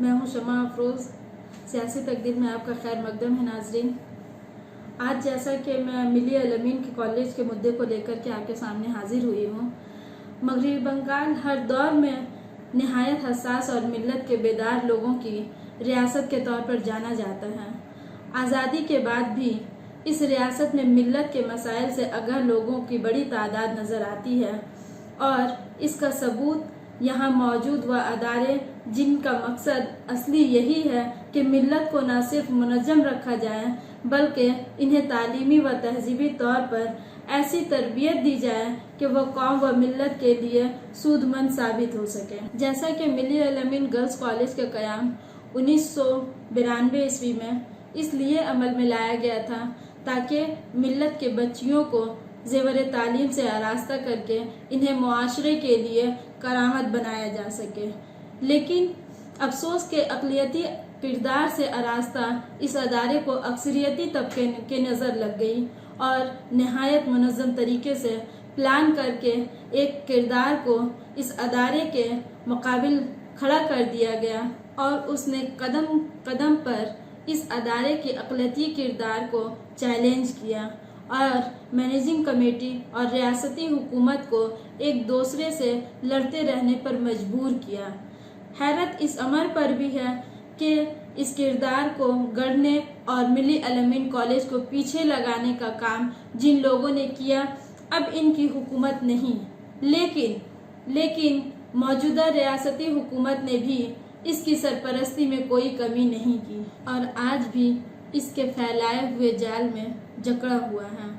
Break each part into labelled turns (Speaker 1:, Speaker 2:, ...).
Speaker 1: मैं हूं शमा अफरोज़। सियासी तकदीर में आपका खैर मकदम है नाजरीन। आज जैसा कि मैं मिली अलमीन के कॉलेज के मुद्दे को लेकर के आपके सामने हाजिर हुई हूँ, मगरबी बंगाल हर दौर में नहायत हसास और मिल्लत के बेदार लोगों की रियासत के तौर पर जाना जाता है। आज़ादी के बाद भी इस रियासत में मिल्लत के मसाइल से आगाह लोगों की बड़ी तादाद नज़र आती है और इसका सबूत यहाँ मौजूद वह अदारे जिनका मकसद असली यही है कि मिल्लत को न सिर्फ मुनज़्ज़म रखा जाए बल्कि इन्हें तालीमी व तहजीबी तौर पर ऐसी तरबियत दी जाए कि वह कौम व मिल्लत के लिए सूदमंद साबित हो सके। जैसा कि मिली अलमीन गर्ल्स कॉलेज का क़याम 1992 ईस्वी में इसलिए अमल में लाया गया था ताकि मिल्लत के बच्चियों को ज़ेवर तालीम से आरास्ता करके इन्हें मुआशरे के लिए करामत बनाया जा सके। लेकिन अफसोस के अक़लियती किरदार से आरास्ता इस अदारे को अक्सरियती तबके के नज़र लग गई और नहायत मुनज़्ज़म तरीके से प्लान करके एक किरदार को इस अदारे के मुकाबिल खड़ा कर दिया गया और उसने कदम कदम पर इस अदारे के अक़लियती किरदार को चैलेंज किया और मैनेजिंग कमेटी और रियासती हुकूमत को एक दूसरे से लड़ते रहने पर मजबूर किया। हैरत इस अमर पर भी है कि इस किरदार को गढ़ने और मिली अलमीन कॉलेज को पीछे लगाने का काम जिन लोगों ने किया अब इनकी हुकूमत नहीं, लेकिन मौजूदा रियासती हुकूमत ने भी इसकी सरपरस्ती में कोई कमी नहीं की और आज भी इसके फैलाए हुए जाल में जकड़ा हुआ है।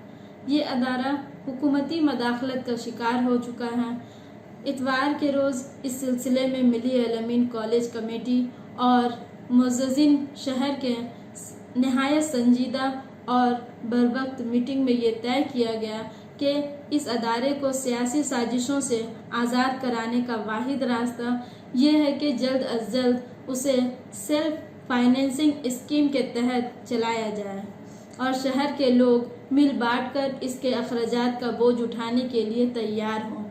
Speaker 1: ये अदारा हुकूमती मदाखलत का शिकार हो चुका है। इतवार के रोज़ इस सिलसिले में मिली अलमीन कॉलेज कमेटी और मुअज़्ज़िज़ीन शहर के नहायत संजीदा और बरवक्त मीटिंग में ये तय किया गया कि इस अदारे को सियासी साजिशों से आज़ाद कराने का वाहिद रास्ता ये है कि जल्द अज जल्द उसे सेल्फ फाइनेंसिंग स्कीम के तहत चलाया जाए और शहर के लोग मिल बांट कर इसके अखराजात का बोझ उठाने के लिए तैयार हों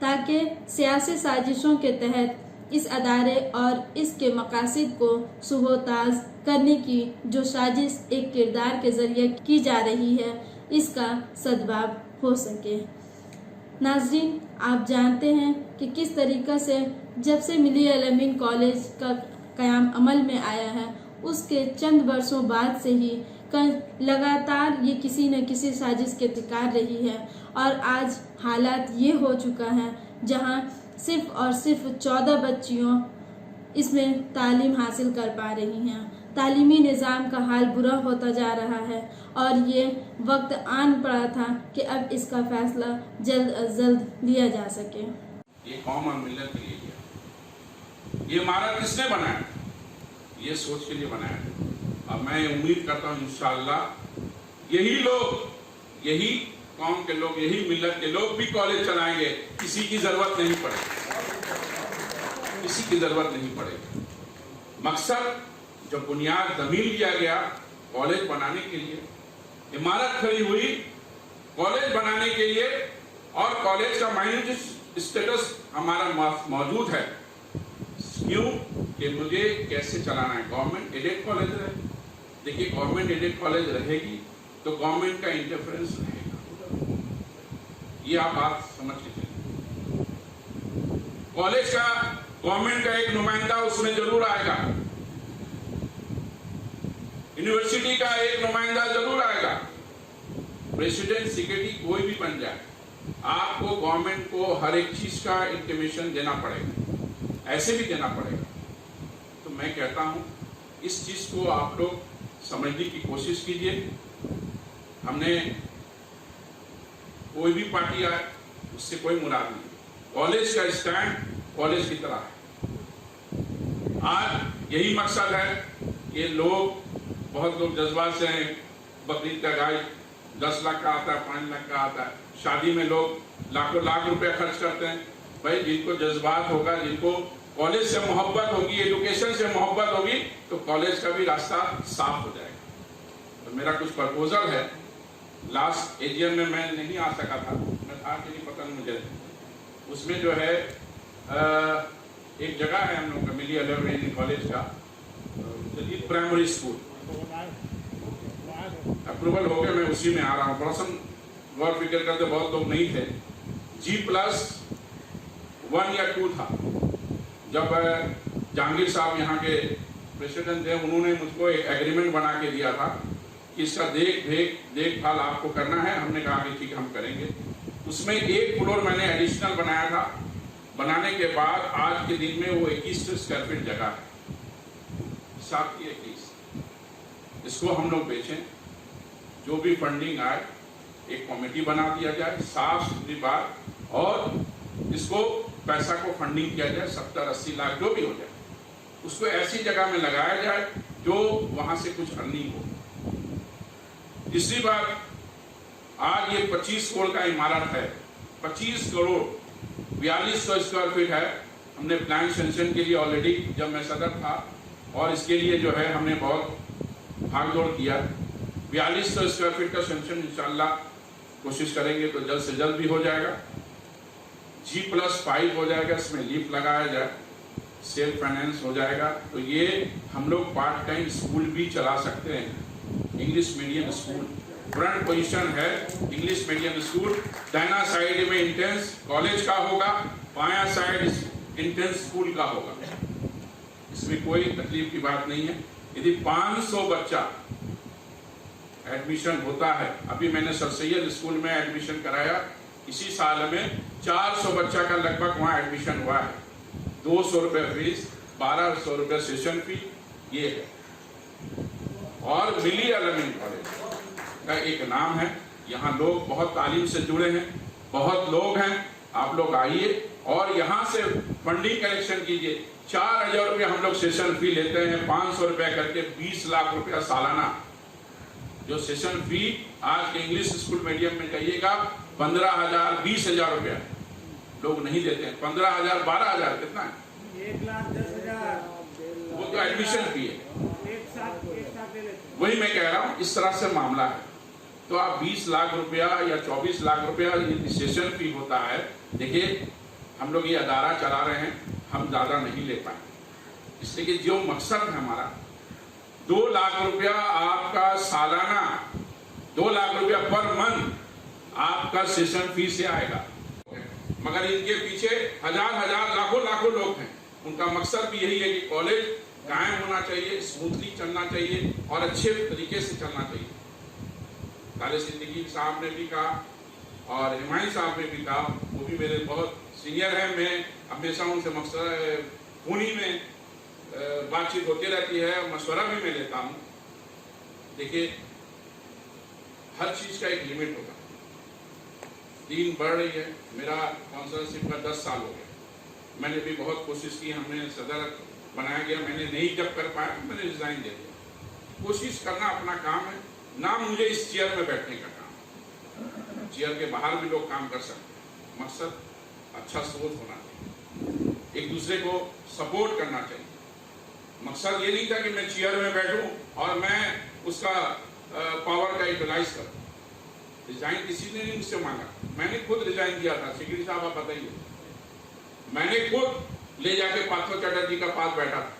Speaker 1: ताकि सियासी साजिशों के तहत इस अदारे और इसके मकासद को सुबोताज करने की जो साजिश एक किरदार के ज़रिए की जा रही है इसका सद्भाव हो सके। नाजरीन, आप जानते हैं कि किस तरीक़ा से जब से मिली अलमीन कॉलेज का क़याम अमल में आया है उसके चंद बरसों बाद से ही लगातार ये किसी न किसी साजिश के शिकार रही है और आज हालात ये हो चुका है जहां सिर्फ और सिर्फ 14 बच्चियों इसमें तालीम हासिल कर पा रही हैं। तालीमी निज़ाम का हाल बुरा होता जा रहा है और ये वक्त आन पड़ा था कि अब इसका फैसला जल्द अज जल्द लिया जा सके।
Speaker 2: ये कौम और मिल्लत के लिए किया, ये इमारत किसने बनाया? ये सोच के लिए बनाया। अब मैं उम्मीद करता हूँ इंशाअल्लाह यही लोग, यही कौम के लोग, यही मिल्लत के लोग भी कॉलेज चलाएंगे। किसी की जरूरत नहीं पड़ेगी, किसी की जरूरत नहीं पड़ेगी। मकसद जो बुनियाद ज़मीन लिया गया कॉलेज बनाने के लिए, इमारत खड़ी हुई कॉलेज बनाने के लिए और कॉलेज का माइनॉरिटी स्टेटस हमारा मौजूद है। क्यों कि मुझे कैसे चलाना है। गवर्नमेंट एडेड कॉलेज रहे, देखिए गवर्नमेंट एडेड कॉलेज रहेगी तो गवर्नमेंट का इंटरफेरेंस रहेगा, ये आप बात समझ लीजिए। कॉलेज का गवर्नमेंट का एक नुमाइंदा उसमें जरूर आएगा, यूनिवर्सिटी का एक नुमाइंदा जरूर आएगा। प्रेसिडेंट सेक्रेटरी कोई भी बन जाए, आपको गवर्नमेंट को हर एक चीज का इंटीमेशन देना पड़ेगा, ऐसे भी देना पड़ेगा। तो मैं कहता हूं इस चीज को आप लोग समझने की कोशिश कीजिए। हमने कोई भी पार्टी आए उससे कोई मुराद नहीं, कॉलेज का स्टैंड कॉलेज की तरह है। आज यही मकसद है। ये लोग, बहुत लोग जज्बात से हैं, बकरीद का गाय 10 लाख का आता है, 5 लाख का आता है, शादी में लोग लाखों लाख रुपए खर्च करते हैं। भाई जिनको जज्बात होगा, जिनको कॉलेज से मोहब्बत होगी, एजुकेशन से मोहब्बत होगी, तो कॉलेज का भी रास्ता साफ हो जाएगा। तो मेरा कुछ प्रपोजल है। लास्ट एजीएम में मैं नहीं आ सका था, मैं था कि नहीं पता नहीं मुझे, उसमें जो है एक जगह है हम लोग का मिली अलग कॉलेज का प्राइमरी स्कूल, अप्रूवल हो गया, मैं उसी में आ रहा हूँ। पर्सन गौर फिक्र करते बहुत लोग नहीं थे। G+1 या 2 था। जब जहांगीर साहब यहाँ के प्रेसिडेंट थे, उन्होंने मुझको एक एग्रीमेंट बना के दिया था कि इसका देखभाल आपको करना है। हमने कहा कि ठीक है हम करेंगे। उसमें एक फ्लोर मैंने एडिशनल बनाया था। बनाने के बाद आज के दिन में वो 21 स्क्वायर फीट जगह है, 7 की 21। इसको हम लोग बेचें, जो भी फंडिंग आए एक कमेटी बना दिया जाए, साफ सुथरी बात, और इसको पैसा को फंडिंग किया जाए, 70-80 लाख जो भी हो जाए, उसको ऐसी जगह में लगाया जाए जो वहां से कुछ अर्निंग हो। तीसरी बात, आज ये 25 करोड़ का इमारत है, 25 करोड़ 4200 स्क्वायर फीट है। हमने प्लान सेंक्शन के लिए ऑलरेडी, जब मैं सदर था, और इसके लिए जो है हमने बहुत भागदौड़ किया। 4200 स्क्वायर फीट का सेंक्शन इंशाल्लाह कोशिश करेंगे तो जल्द से जल्द भी हो जाएगा। G+5 हो जाएगा, इसमें लिफ्ट लगाया जाए, सेल्फ फाइनेंस हो जाएगा, तो ये हम लोग पार्ट टाइम स्कूल भी चला सकते हैं। English medium school front position है, इंग्लिश मीडियम स्कूल। दाहिना साइड में इंटेंस कॉलेज का होगा, बायां साइड इंटेंस स्कूल का होगा। इसमें कोई तकलीफ की बात नहीं है। यदि 500 बच्चा एडमिशन होता है, अभी मैंने सर सैयद स्कूल में एडमिशन कराया, इसी साल में 400 बच्चा का लगभग वहाँ एडमिशन हुआ है। 200 रुपये फीस, 1200 रुपये सेशन फी ये है। और मिली अलमीन कॉलेज का एक नाम है, यहाँ लोग बहुत तालीम से जुड़े हैं, बहुत लोग हैं। आप लोग आइए और यहाँ से फंडिंग कलेक्शन कीजिए। 4000 रुपये हम लोग सेशन फी लेते हैं, 500 रुपये करके 20 लाख रुपया सालाना। जो सेशन फी आज के इंग्लिश स्कूल मीडियम में जाइएगा 15,000 20,000 रुपया लोग नहीं देते हैं। 15,000 12,000 कितना है? 1,10,000 वो तो एडमिशन फी है। एक साथ वही मैं कह रहा हूँ, इस तरह से मामला है। तो आप 20 लाख रुपया या 24 लाख रुपया यदि सेशन फी होता है, देखिए हम लोग ये अदारा चला रहे हैं, हम ज़्यादा नहीं ले पाए, इसलिए कि जो मकसद है हमारा 2 लाख रुपया आपका सालाना, 2 लाख रुपया पर मंथ आपका सेशन फी से आएगा। मगर इनके पीछे हजार लाखों लोग हैं। उनका मकसद भी यही है कि कॉलेज कायम होना चाहिए, स्मूथली चलना चाहिए और अच्छे तरीके से चलना चाहिए। ताले सिद्दीकी साहब ने भी कहा और हिमायत साहब ने भी कहा, वो भी मेरे बहुत सीनियर हैं। मैं हमेशा उनसे मकसद पुणे में बातचीत होती रहती है, मशवरा भी मैं लेता हूँ। देखिए हर चीज का एक लिमिट होगा। दिन बढ़ रही है, मेरा काउंसिलरशिप का 10 साल हो गया। मैंने भी बहुत कोशिश की, हमने सदर बनाया गया, मैंने नहीं जब कर पाया मैंने रिजाइन दे दिया। कोशिश करना अपना काम है, ना मुझे इस चेयर में बैठने का काम। चेयर के बाहर भी लोग काम कर सकते हैं। मकसद अच्छा सोच होना चाहिए, एक दूसरे को सपोर्ट करना चाहिए। मकसद ये नहीं था कि मैं चेयर में बैठूं और मैं उसका पावर का यूटिलाइज करूं। रिजाइन किसी ने नहीं मुझसे मांगा, मैंने खुद रिजाइन दिया था। सेक्रेटरी साहब आप बताइए, मैंने खुद ले जाके पार्थो चटर्जी का पास बैठा था।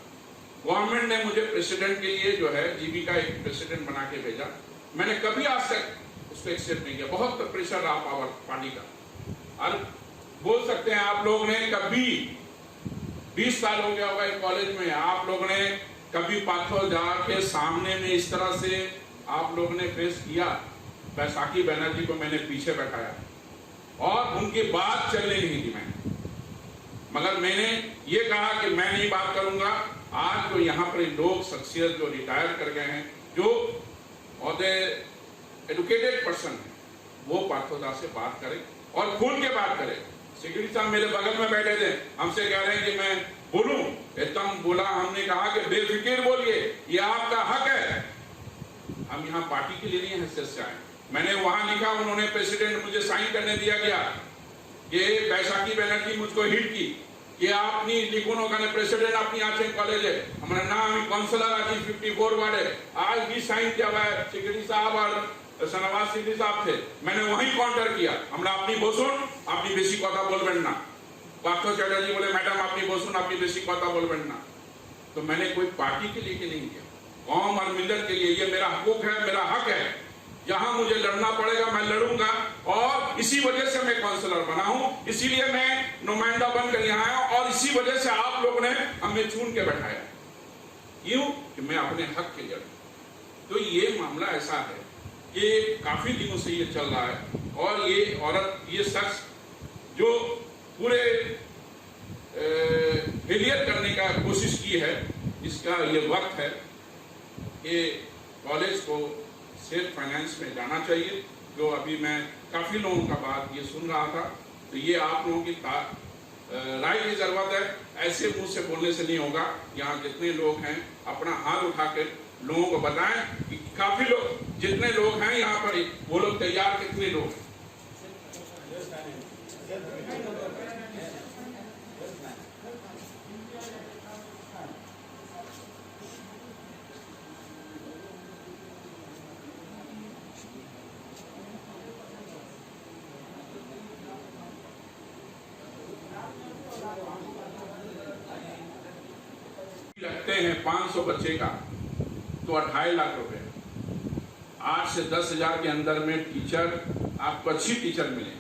Speaker 2: गवर्नमेंट ने मुझे प्रेसिडेंट के लिए जो है जीबी का एक प्रेसिडेंट बना के भेजा। मैंने कभी आज तक उसको एक्सेप्ट नहीं किया। बहुत प्रेशर रहा पावर पार्टी का। और बोल सकते हैं आप लोग ने कभी 20 साल हो गया होगा कॉलेज में, आप लोगों ने कभी पार्थो के सामने में इस तरह से आप लोगों ने फेस किया? बैसाखी बनर्जी को मैंने पीछे बैठाया और उनकी बात चलने नहीं दी मैंने, मगर मैंने ये कहा कि मैं नहीं बात करूंगा। आज जो यहाँ पर लोग शख्सियत जो रिटायर कर गए हैं, जो एडुकेटेड पर्सन है, वो पार्थोदा से बात करें और खुल के बात करें। सेक्रेटरी साहब मेरे बगल में बैठे थे, हमसे कह रहे हैं कि मैं बोलूं, एकदम बोला। हमने कहा कि बेफिक्र बोलिए, ये आपका हक है। हम यहाँ पार्टी के लिए नहीं हैसियत से आए। मैंने वहां लिखा, उन्होंने प्रेसिडेंट मुझे साइन करने दिया गया कि बैसाखी बनर्जी मुझको हिट की कि आपनी लिखुनो का प्रेसिडेंट अपनी आचरण कॉलेज है, हमारा नाम काउंसलर आज 54 वार्ड है। आज भी साइन किया हुआ है, सेक्रेटरी साहब और शहनवाज सिद्दीकी साहब थे। मैंने वहीं काउंटर किया, हमरा अपनी बोसुन अपनी बेसी कथा बोलबेन ना, पार्थो चैटर्जी बोले मैडम आपने बसुन आपकी बेसी कथा बोलबें ना। तो मैंने कोई पार्टी के लिए नहीं किया, कौम और मिल्लत के लिए। ये मेरा हकूक है, मेरा हक है। जहां मुझे लड़ना पड़ेगा मैं लड़ूंगा, और इसी वजह से मैं काउंसलर बना हूं, इसीलिए मैं नुमाइंदा बनकर यहाँ आया, और इसी वजह से आप लोगों ने हमें चुन के बैठाया, यूं कि मैं अपने हक के लिए लड़ूं। तो ये मामला ऐसा है कि काफी दिनों से ये चल रहा है, और ये औरत, ये शख्स जो पूरे फेलियर करने का कोशिश की है, इसका ये वक्त है कि कॉलेज को सेल्फ फाइनेंस में जाना चाहिए। जो अभी मैं काफी लोगों का बात ये सुन रहा था, तो ये आप लोगों की राय की जरूरत है। ऐसे मुंह से बोलने से नहीं होगा। यहाँ जितने लोग हैं अपना हाथ उठा कर लोगों को बताएं कि काफी लोग, जितने लोग हैं यहाँ पर, वो लोग तैयार, कितने लोग हैं। लगते हैं 500 बच्चे का तो 2.5 लाख रुपए। 8 से 10 हजार के अंदर में टीचर, आपको अच्छी टीचर मिले,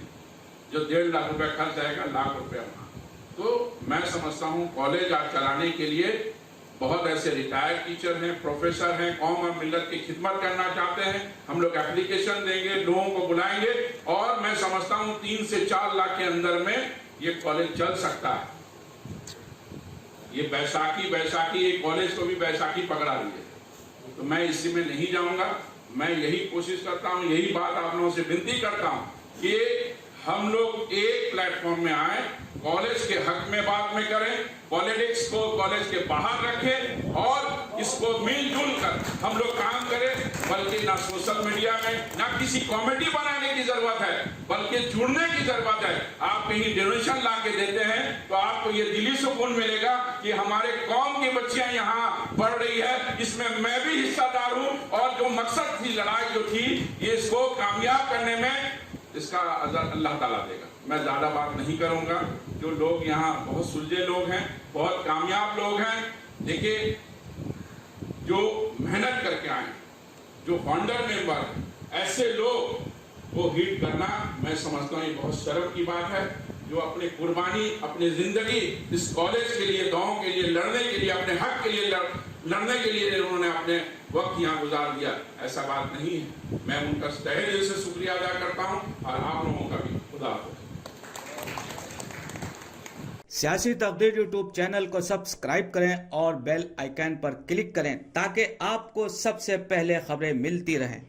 Speaker 2: जो 1.5 लाख रुपए खर्च आएगा, लाख रुपए वहां। तो मैं समझता हूं कॉलेज आज चलाने के लिए बहुत ऐसे रिटायर्ड टीचर हैं, प्रोफेसर हैं, कौम और मिल्लत की खिदमत करना चाहते हैं। हम लोग एप्लीकेशन देंगे, लोगों को बुलाएंगे, और मैं समझता हूं 3 से 4 लाख के अंदर में ये कॉलेज चल सकता है। ये बैसाखी ये कॉलेज को भी बैसाखी पकड़ा रही है, तो मैं इसी में नहीं जाऊंगा। मैं यही कोशिश करता हूं, यही बात आप लोगों से विनती करता हूं कि हम लोग एक प्लेटफॉर्म में आए, कॉलेज के हक में बात में करें, पॉलिटिक्स को कॉलेज के बाहर रखें, और इसको मिलजुल कर हम लोग काम करें। बल्कि ना सोशल मीडिया में ना किसी कॉमेडी बनाने की जरूरत है, बल्कि जुड़ने की जरूरत है। आप कहीं डोनेशन ला के देते हैं तो आपको ये दिली सुकून मिलेगा कि हमारे कौम की बच्चियां यहाँ पढ़ रही है, इसमें मैं भी हिस्सादार हूँ, और जो मकसद थी, लड़ाई जो थी, ये इसको कामयाब करने में इसका अजर अल्लाह ताला देगा। मैं ज्यादा बात नहीं करूंगा। जो लोग यहाँ बहुत सुलझे लोग हैं, बहुत कामयाब लोग हैं, देखिए जो मेहनत करके आए, जो फाउंडर मेंबर हैं, ऐसे लोग को हिट करना, मैं समझता हूँ ये बहुत शर्म की बात है। जो अपने कुर्बानी, अपनी जिंदगी इस कॉलेज के लिए, गाँव के लिए लड़ने के लिए, अपने हक के लिए लड़ने के लिए उन्होंने अपने वक्त यहाँ गुजार दिया, ऐसा बात नहीं है। मैं उनका तहे दिल से शुक्रिया अदा करता हूँ, और आप लोगों का भी। खुदा हाफिज़।
Speaker 3: सियासी तकदीर यूट्यूब चैनल को सब्सक्राइब करें और बेल आइकन पर क्लिक करें, ताकि आपको सबसे पहले खबरें मिलती रहें।